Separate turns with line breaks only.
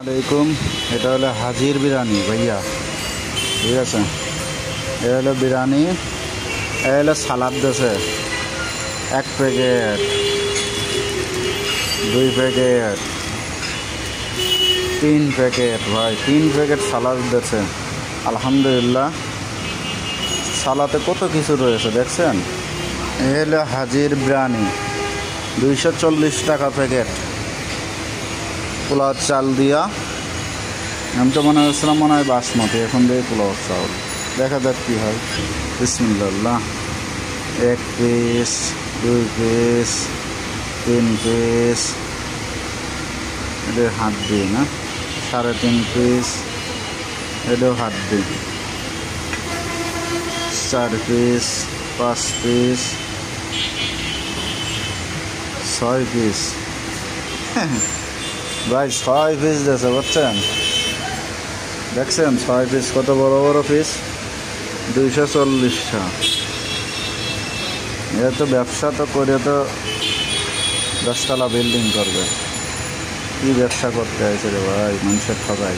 আলাইকুম। এটা হলো হাজির বিরিয়ানি ভাইয়া, ঠিক আছে। এটা হলো বিরিয়ানি, এটা হলো সালাদ দিয়েছে 1 প্যাকেট, 2 প্যাকেট, 3 প্যাকেট, ভাই 3 প্যাকেট সালাদ দিয়েছে। আলহামদুলিল্লাহ, সালাতে কত কিছু রয়েছে দেখছেন। এ হলো হাজির বিরিয়ানি, 240 টাকা প্যাকেট। পোলাও চাল দিয়া, আমি তো মনে হচ্ছিলাম মনে হয় বাসমতি, এখন দিয়ে পোলাও চাউল। দেখা যাক কী হয়। বিসমিল্লাহ। 1 পিস, 2 পিস, 3 পিস, এদের হাত দিই না, 3.5 পিস, এটাও হাত দিই, 4 পিস, 5 পিস, 6 পিস। ভাই 6 পিস দিয়েছে, বুঝছেন, দেখছেন 6 পিস কত বড় বড় পিস। 240 টাকা। এ তো ব্যবসা তো করে তো 10 তলা বিল্ডিং করবে। কি ব্যবসা করতে হয়েছে রে ভাই, মানুষের ঠকাই।